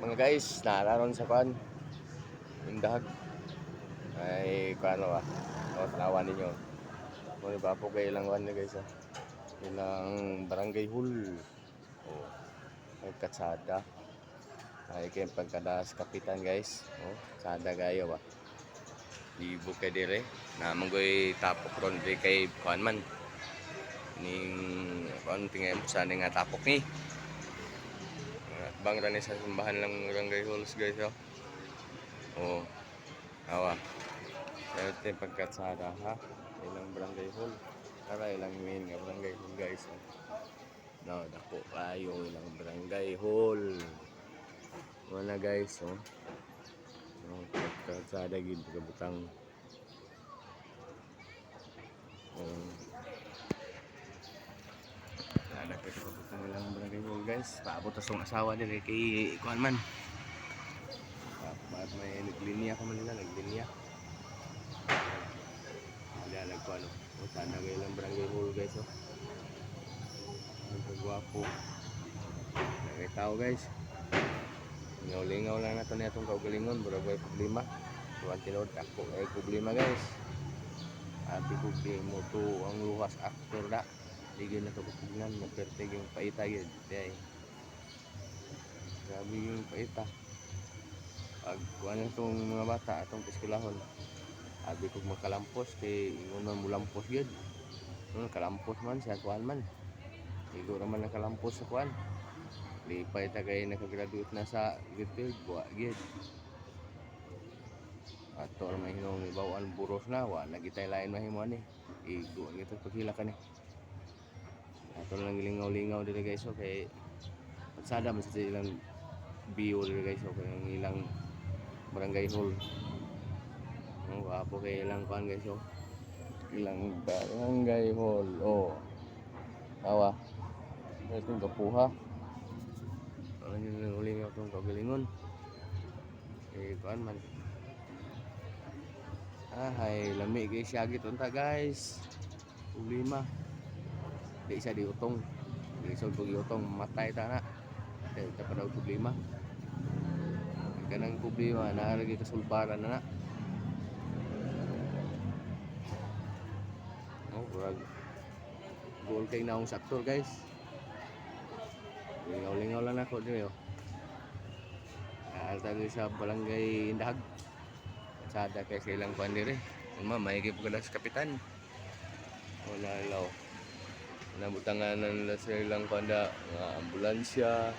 Mga guys, naararon sa kuan. Indahag. Ay kuan ba? O tanawan ninyo. Mo ba po kay ilang kuan ni guys. Ilang barangay hall. Oh, ay katsada. Ay kay pagkadas kapitan guys. Oh, sada gayo ba. Libo kay dire. Namanggoy tapok ron di kay kuan man. Ning kuan tingay mo sa nga tapok ni. Bang rani sa simbahan lang barangay halls guys. Oh, awa. Ito yung pagkatsada ha. Ilang barangay hall. Para ilang main nga barangay hall guys. No, dako kayo ilang barangay hall. Wala guys, oh. No, pagkatsada gid kabutang. Ada kay kabutang ilang barangay hall guys. Paabot asong asawa dire kay kuan man. Bakit may naglinya ka man nila, naglinya. Ada nagkuan oh. Sana kayo lang barangay hall guys oh. Ang kagwapo. Nakita ko guys. Lingaw-lingaw lang nato niya itong kaugalingon. Burag may problema. Tuwan tinod ako ay problema guys. Abi ko di mo to ang luhas actor da. Digin na ito kapugnan. Maperte yung paita yun. Grabe yung paita. Pag kuhan itong mga bata itong piskulahon. Abi ko makalampos. Kaya ingon man mulampos yun. Kalampos man siya kuhan man. Igo naman nakalampos sa kuhan. Lipay ta kay nakagraduate na sa Gitpil, buwa gid. Ato may hinong ibawan buros na, wa nagitay lain mahimo ani. Igo ngito paghila ka ni. Ato lang lingaw-lingaw diri guys so kay pagsada man sa ilang bio diri guys so kay ilang barangay hall. Ang wapo kay ilang kuan guys so. Ilang barangay hall. Oh. Awa. Ito yung kapuha. Ano yung uling itong kagalingon. Eh, kuan man. Ay, lami guys. Syagit unta guys. Problema. Di siya diutong. Di siya diutong. Matay ta na. Ito pa daw problema. Kanang problema. Naaragi kasulbaran na na. Oh, kurag. Goal kay naong saktor guys. Lingaw-lingaw lang ako dito. Tadi sa barangay Indahag. Sada kay silang pandire. Uma maigip ko sa kapitan. Wala law. Nabutangan nila silang kanda nga ambulansya.